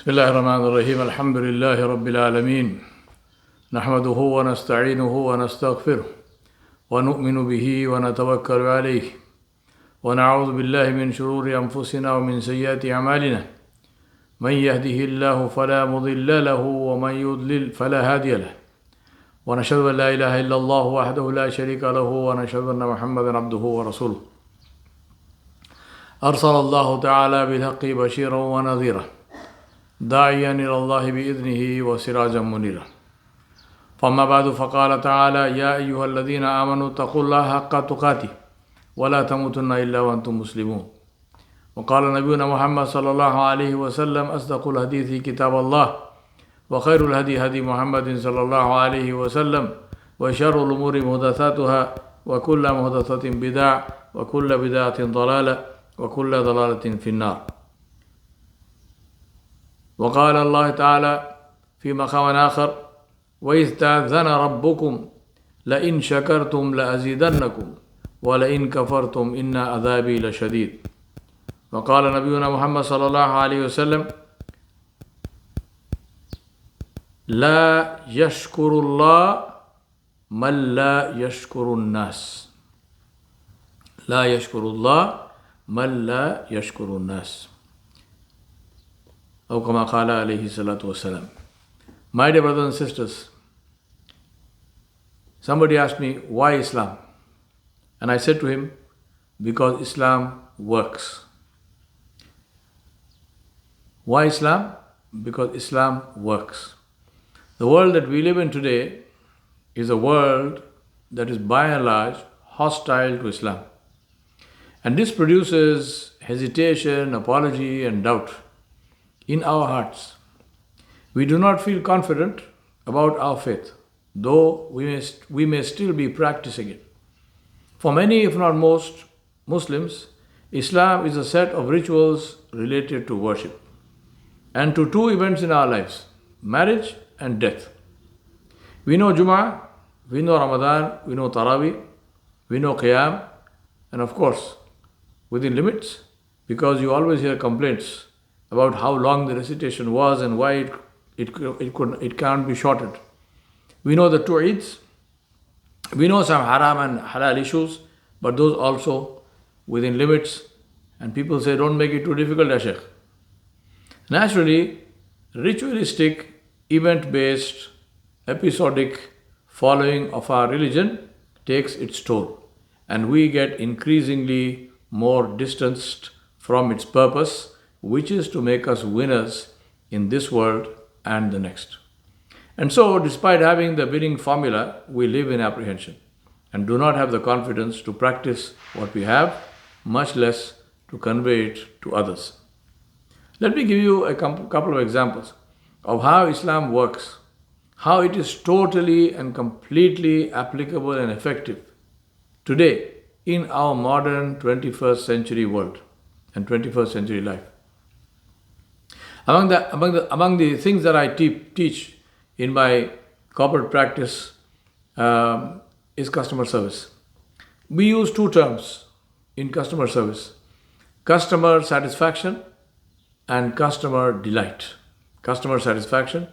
بسم الله الرحمن الرحيم الحمد لله رب العالمين نحمده ونستعينه ونستغفره ونؤمن به ونتوكل عليه ونعوذ بالله من شرور أنفسنا ومن سيئات أعمالنا من يهده الله فلا مضل له ومن يضلل فلا هادي له ونشهد أن لا إله إلا الله وحده لا شريك له ونشهد أن محمدا عبده ورسوله أرسل الله تعالى بالحق بشيرا ونذيرا داعيا إلى الله بإذنه وسراجا منيرا فأما بعد فقال تعالى يا أيها الذين آمنوا اتقوا الله حق تقاته ولا تموتن إلا وأنتم مسلمون وقال نبينا محمد صلى الله عليه وسلم أصدق الحديث كتاب الله وخير الهدي هدي محمد صلى الله عليه وسلم وشر الأمور محدثاتها وكل محدثة بدعة وكل بدعة ضلالة وكل ضلالة في النار وقال الله تعالى في مقام آخر وإذ تأذن ربكم لئن شكرتم لأزيدنكم ولئن كفرتم إن عذابي لشديد وقال نبينا محمد صلى الله عليه وسلم لا يشكر الله من لا يشكر الناس لا يشكر الله من لا يشكر الناس أو كما قال عليه الصلاة والسلام. My dear brothers and sisters, somebody asked me, why Islam? And I said to him, because Islam works. Why Islam? Because Islam works. The world that we live in today is a world that is by and large hostile to Islam. And this produces hesitation, apology, and doubt in our hearts. We do not feel confident about our faith, though we may still be practicing it. For many, if not most, Muslims, Islam is a set of rituals related to worship and to two events in our lives, marriage and death. We know Juma, we know Ramadan, we know Taraweeh, we know Qiyam, and of course, within limits, because you always hear complaints about how long the recitation was and why it can't be shortened. We know the two Eids. We know some haram and halal issues, but those also within limits. And people say, don't make it too difficult, ya Sheikh. Naturally, ritualistic, event-based, episodic following of our religion takes its toll, and we get increasingly more distanced from its purpose, which is to make us winners in this world and the next. And so, despite having the winning formula, we live in apprehension and do not have the confidence to practice what we have, much less to convey it to others. Let me give you a couple of examples of how Islam works, how it is totally and completely applicable and effective today in our modern 21st century world and 21st century life. Among the things that I teach in my corporate practice is customer service. We use two terms in customer service: customer satisfaction and customer delight. Customer satisfaction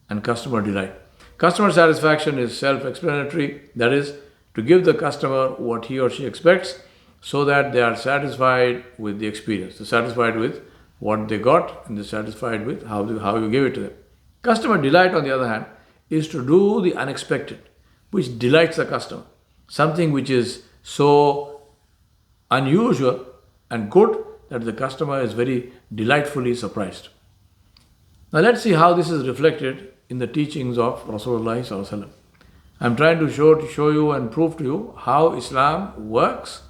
and customer delight. Customer satisfaction is self-explanatory, that is, to give the customer what he or she expects so that they are satisfied with the experience, they're satisfied with what they got, and they're satisfied with how you give it to them. Customer delight, on the other hand, is to do the unexpected, which delights the customer. Something which is so unusual and good that the customer is very delightfully surprised. Now let's see how this is reflected in the teachings of Rasulullah sallallahu alaihi wasallam. I'm trying to show you and prove to you how Islam works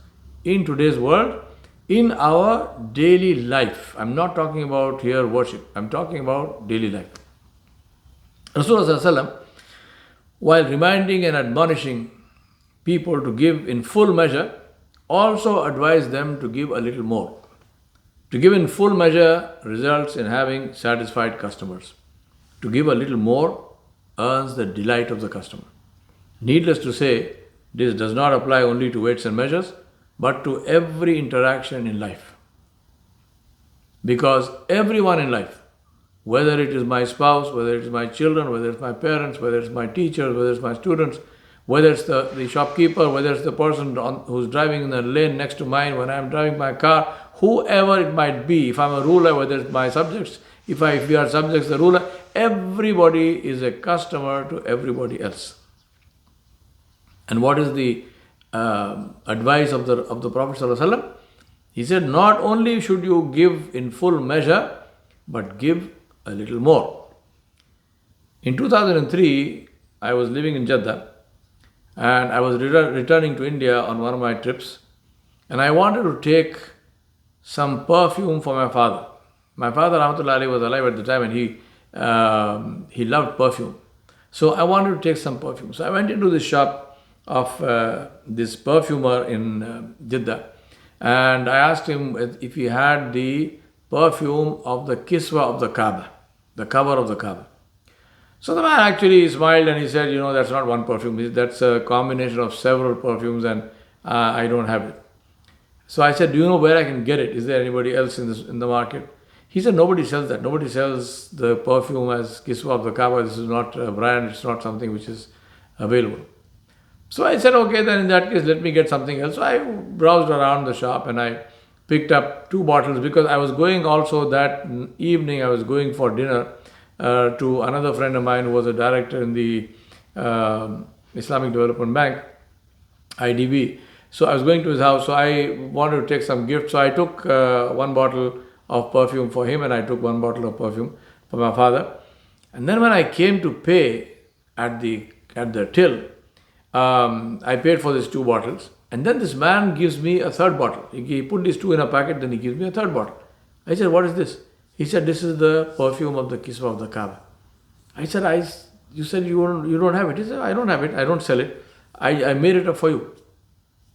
in today's world, in our daily life. I'm not talking about here worship. I'm talking about daily life. Rasulullah sallallahu alaihi wasallam, while reminding and admonishing people to give in full measure, also advised them to give a little more. To give in full measure results in having satisfied customers. To give a little more earns the delight of the customer. Needless to say, this does not apply only to weights and measures, but to every interaction in life. Because everyone in life whether it is my spouse, whether it is my children, whether it's my parents, whether it's my teachers, whether it's my students, whether it's the shopkeeper, whether it's the person who's driving in the lane next to mine when I'm driving my car, whoever it might be, if I'm a ruler, whether it's my subjects, if we are subjects, the ruler, everybody is a customer to everybody else. And what is the advice of the Prophet ﷺ? He said, not only should you give in full measure, but give a little more. In 2003, I was living in Jeddah, and I was returning to India on one of my trips, and I wanted to take some perfume for my father. My father, Rahmatullahi alayhi, was alive at the time, and he loved perfume. So I wanted to take some perfume. So I went into the shop of this perfumer in Jeddah, and I asked him if he had the perfume of the kiswa of the Kaaba, the cover of the Kaaba. So the man actually smiled and he said, that's not one perfume, that's a combination of several perfumes, and I don't have it. So I said, do you know where I can get it? Is there anybody else in the market? He said, nobody sells that. Nobody sells the perfume as kiswa of the Kaaba. This is not a brand, it's not something which is available. So I said, okay, then in that case, let me get something else. So I browsed around the shop and I picked up 2 bottles because I was going also that evening, I was going for dinner to another friend of mine who was a director in the Islamic Development Bank, IDB. So I was going to his house, so I wanted to take some gift. So I took 1 bottle of perfume for him and I took 1 bottle of perfume for my father. And then when I came to pay at the till, I paid for these 2 bottles. And then this man gives me a 3rd bottle. He put these 2 in a packet, then he gives me a 3rd bottle. I said, what is this? He said, this is the perfume of the kiswa of the Kaaba. I said, you said you don't have it. He said, I don't have it. I don't sell it. I made it up for you.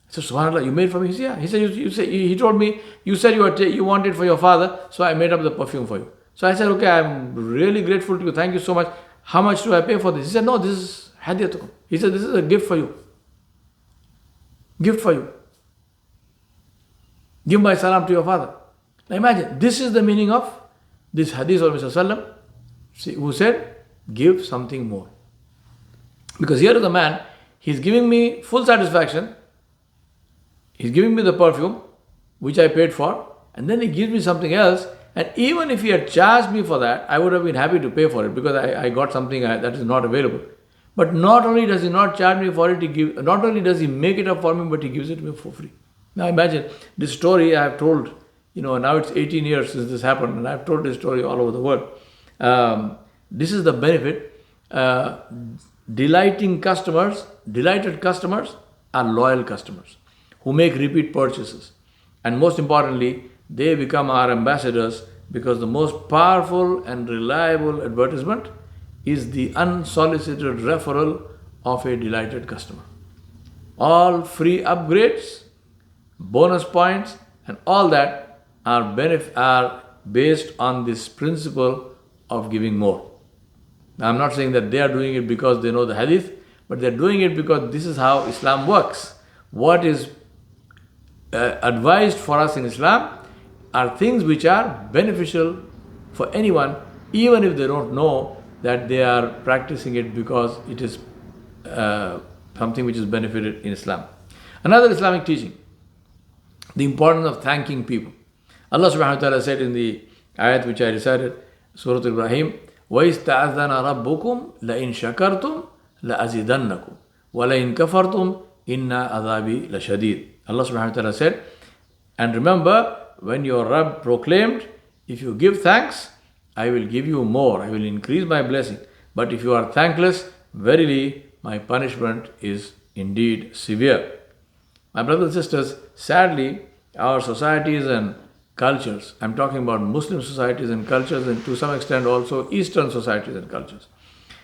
I said, subhanAllah, you made it for me? He said, yeah. He said, he told me, you said you want it for your father, so I made up the perfume for you. So I said, okay, I'm really grateful to you. Thank you so much. How much do I pay for this? He said, no, this is hadiyatukum. He said, this is a gift for you. Gift for you. Give my salam to your father. Now imagine, this is the meaning of this hadith of Mirza Sallam, who said, give something more. Because here is the man, he's giving me full satisfaction. He's giving me the perfume, which I paid for, and then he gives me something else. And even if he had charged me for that, I would have been happy to pay for it because I got something that is not available. But not only does he not charge me for it, not only does he make it up for me, but he gives it to me for free. Now imagine, this story I have told, now it's 18 years since this happened, and I have told this story all over the world. This is the benefit. Delighted customers are loyal customers who make repeat purchases. And most importantly, they become our ambassadors because the most powerful and reliable advertisement is the unsolicited referral of a delighted customer. All free upgrades, bonus points, and all that are based on this principle of giving more. Now, I'm not saying that they are doing it because they know the hadith, but they're doing it because this is how Islam works. What is advised for us in Islam are things which are beneficial for anyone, even if they don't know that they are practicing it because it is something which is benefited in Islam. Another Islamic teaching, the importance of thanking people. Allah subhanahu wa ta'ala said in the ayat which I recited, Surah Ibrahim, وَإِسْتَعَذَّنَا رَبُّكُمْ لَإِن شَكَرْتُمْ لَأَزِدَنَّكُمْ وَلَإِن كَفَرْتُمْ إِنَّا عَذَابِي لَشَدِيدٌ. Allah subhanahu wa ta'ala said, and remember when your Rabb proclaimed, if you give thanks, I will give you more, I will increase my blessing. But if you are thankless, verily my punishment is indeed severe. My brothers and sisters, sadly, our societies and cultures, I'm talking about Muslim societies and cultures, and to some extent also Eastern societies and cultures,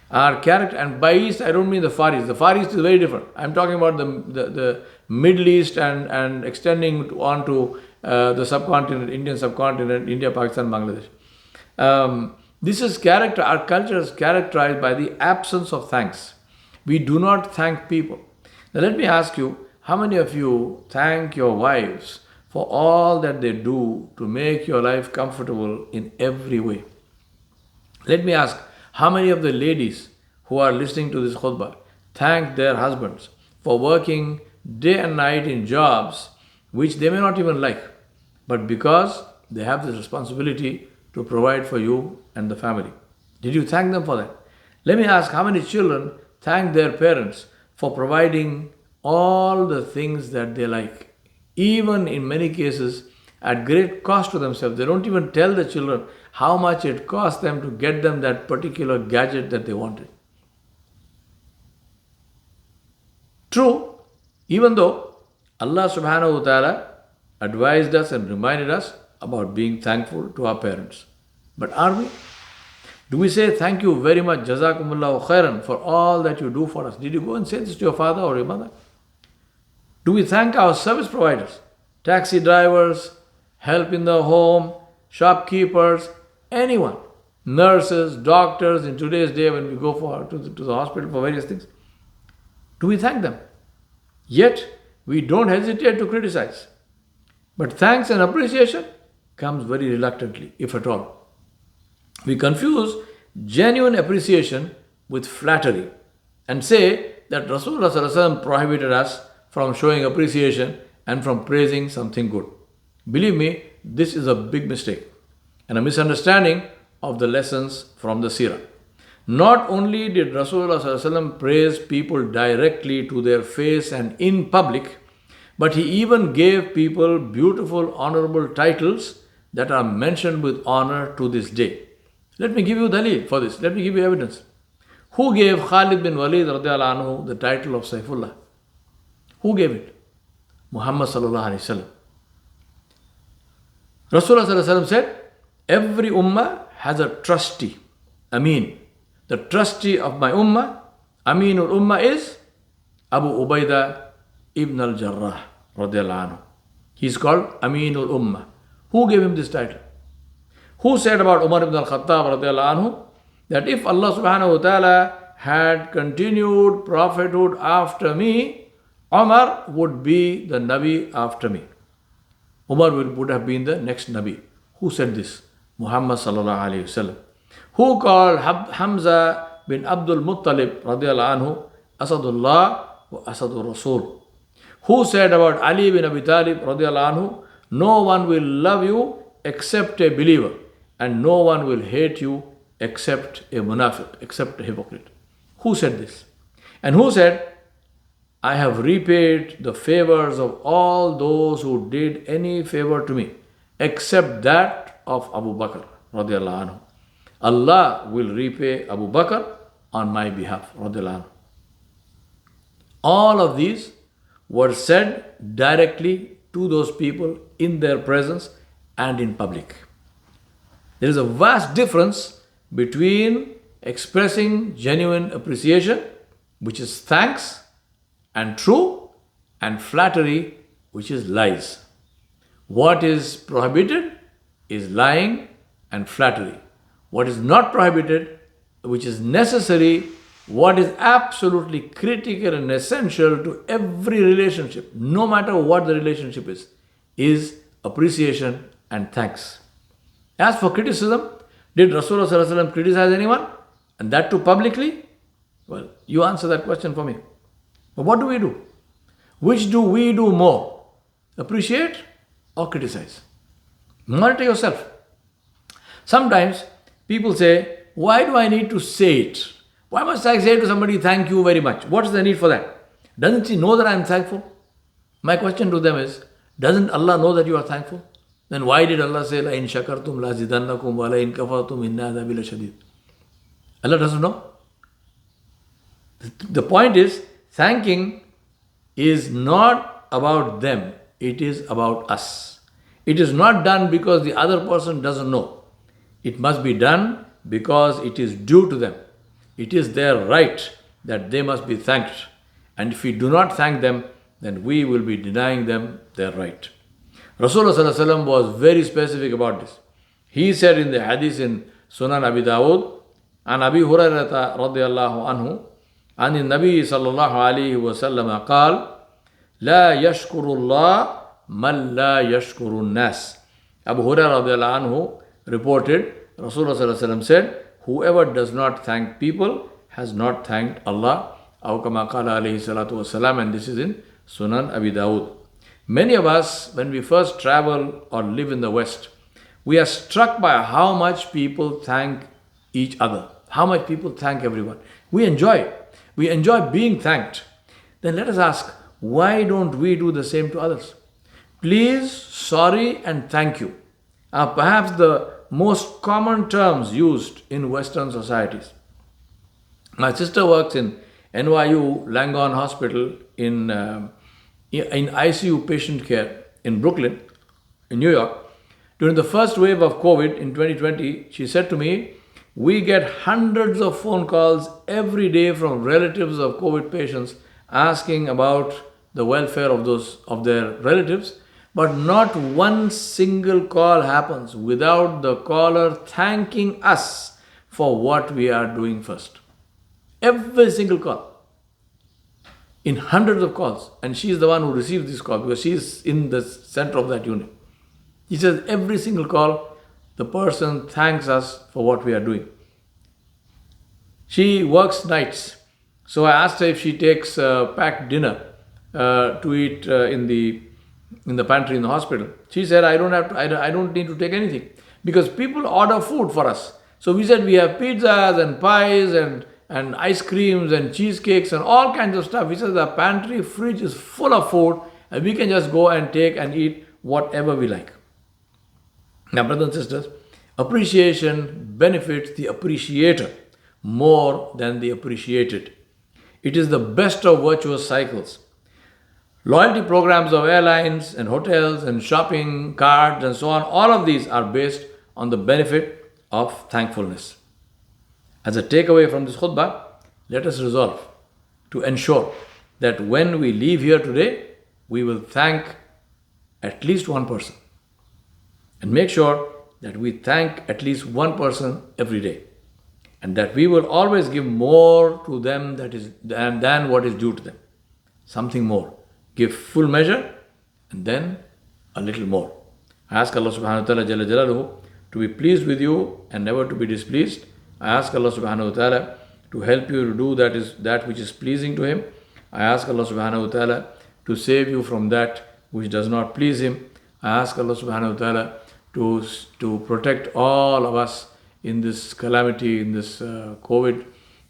our character, and by East I don't mean the Far East. The Far East is very different. I'm talking about the Middle East and extending on to the subcontinent, Indian subcontinent, India, Pakistan, Bangladesh. This is our culture is characterized by the absence of thanks. We do not thank people. Now let me ask you, how many of you thank your wives for all that they do to make your life comfortable in every way? Let me ask, how many of the ladies who are listening to this khutbah thank their husbands for working day and night in jobs which they may not even like, but because they have this responsibility to provide for you and the family? Did you thank them for that? Let me ask, how many children thank their parents for providing all the things that they like, even in many cases at great cost to themselves? They don't even tell the children how much it cost them to get them that particular gadget that they wanted. True, even though Allah subhanahu wa ta'ala advised us and reminded us about being thankful to our parents. But are we? Do we say thank you very much, Jazakumullahu khairan, for all that you do for us? Did you go and say this to your father or your mother? Do we thank our service providers, taxi drivers, help in the home, shopkeepers, anyone, nurses, doctors in today's day when we go to the hospital for various things? Do we thank them? Yet, we don't hesitate to criticize. But thanks and appreciation comes very reluctantly, if at all. We confuse genuine appreciation with flattery and say that Rasulullah Sallallahu Alaihi Wasallam prohibited us from showing appreciation and from praising something good. Believe me, this is a big mistake and a misunderstanding of the lessons from the seerah. Not only did Rasulullah Sallallahu Alaihi Wasallam praise people directly to their face and in public, but he even gave people beautiful, honorable titles that are mentioned with honor to this day. Let me give you dalil for this. Let me give you evidence. Who gave Khalid bin Walid radiallahu anhu the title of Saifullah? Who gave it? Muhammad sallallahu alaihi wasallam. Rasulullah sallallahu alaihi wasallam said, every ummah has a trustee, Amin. The trustee of my ummah, Aminul ummah is Abu Ubaidah ibn al-Jarrah radiallahu anhu. He is called Aminul ummah. Who gave him this title? Who said about Umar ibn al-Khattab radiallahu anhu that if Allah subhanahu wa ta'ala had continued prophethood after me, Umar would be the Nabi after me. Umar would have been the next Nabi. Who said this? Muhammad sallallahu alayhi wasallam. Who called Hamza bin Abdul Muttalib radiallahu anhu Asadullah wa Asadur Rasul? Who said about Ali bin Abi Talib radiallahu anhu, no one will love you except a believer, and no one will hate you except a munafiq, except a hypocrite? Who said this? And who said, I have repaid the favors of all those who did any favor to me, except that of Abu Bakr radiallahu anhu. Allah will repay Abu Bakr on my behalf radiallahu anhu. All of these were said directly to those people in their presence and in public. There is a vast difference between expressing genuine appreciation, which is thanks and true, and flattery, which is lies. What is prohibited is lying and flattery. What is not prohibited, which is necessary, what is absolutely critical and essential to every relationship, no matter what the relationship is appreciation and thanks. As for criticism, did Rasulullah Sallallahu Alaihi Wasallam criticize anyone? And that too publicly? Well, you answer that question for me. But what do we do? Which do we do more? Appreciate or criticize? Monitor yourself. Sometimes people say, why do I need to say it? Why must I say to somebody, thank you very much? What is the need for that? Doesn't he know that I am thankful? My question to them is, doesn't Allah know that you are thankful? Then why did Allah say, La in shakartum la zidannakum wa la in kafartum inna adhabi lashadid? Allah doesn't know. The point is, thanking is not about them. It is about us. It is not done because the other person doesn't know. It must be done because it is due to them. It is their right that they must be thanked. And if we do not thank them, then we will be denying them their right. Rasulullah Sallallahu Alaihi Wasallam was very specific about this. He said in the hadith in Sunan Abi Dawud, an Abi Hurairah radiyallahu anhu, عن النبي صلى الله عليه وسلم قال لا يشكر الله من لا يشكر الناس. Abu Hurairah radiyallahu anhu reported, Rasulullah sallallahu alaihi wasallam said, whoever does not thank people has not thanked Allah. Aw kama qala alayhi salatu wasalam, and this is in Sunan Abi Dawud. Many of us, when we first travel or live in the West, we are struck by how much people thank each other, how much people thank everyone. We enjoy it. We enjoy being thanked. Then let us ask, why don't we do the same to others? Please, sorry, and thank you are perhaps the most common terms used in Western societies. My sister works in NYU Langone Hospital in ICU patient care in Brooklyn, in New York. During the first wave of COVID in 2020, she said to me, we get hundreds of phone calls every day from relatives of COVID patients asking about the welfare of their relatives, but not one single call happens without the caller thanking us for what we are doing first. Every single call. In hundreds of calls. And she is the one who receives this call because she is in the center of that unit. He says every single call, the person thanks us for what we are doing. She works nights. So I asked her if she takes packed dinner to eat in the pantry in the hospital. She said, I don't need to take anything because people order food for us. So we said we have pizzas and pies and ice creams and cheesecakes and all kinds of stuff. We said the pantry fridge is full of food and we can just go and take and eat whatever we like. Now, brothers and sisters, appreciation benefits the appreciator more than the appreciated. It is the best of virtuous cycles. Loyalty programs of airlines and hotels and shopping cards and so on, all of these are based on the benefit of thankfulness. As a takeaway from this khutbah, let us resolve to ensure that when we leave here today, we will thank at least one person. And make sure that we thank at least one person every day. And that we will always give more to them than what is due to them. Something more. Give full measure and then a little more. I ask Allah subhanahu wa ta'ala Jalla Jalaluhu to be pleased with you and never to be displeased. I ask Allah subhanahu wa ta'ala to help you to do that which is pleasing to Him. I ask Allah subhanahu wa ta'ala to save you from that which does not please Him. I ask Allah subhanahu wa ta'ala to protect all of us in this calamity, in this COVID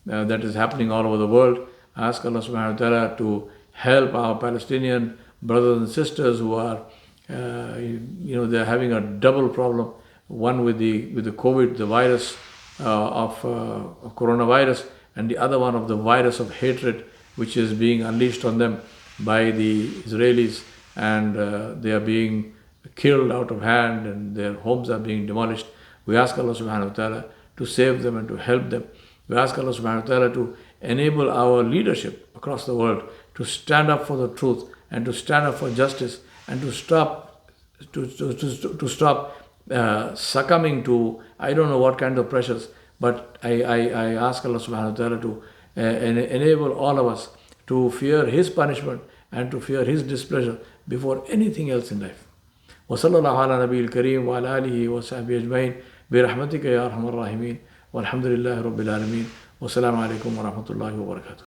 that is happening all over the world. I ask Allah subhanahu wa ta'ala to help our Palestinian brothers and sisters who are, they're having a double problem. One with the COVID, the virus of coronavirus, and the other one of the virus of hatred, which is being unleashed on them by the Israelis, and they are being killed out of hand and their homes are being demolished. We ask Allah subhanahu wa ta'ala to save them and to help them. We ask Allah subhanahu wa ta'ala to enable our leadership across the world to stand up for the truth and to stand up for justice and to stop succumbing to I don't know what kind of pressures. But I ask Allah subhanahu wa ta'ala to enable all of us to fear His punishment and to fear His displeasure before anything else in life. وصلى الله على نبي الكريم وعلى آله وصحبه أجمعين برحمتك يا أرحم الراحمين والحمد لله رب العالمين والسلام عليكم ورحمة الله وبركاته.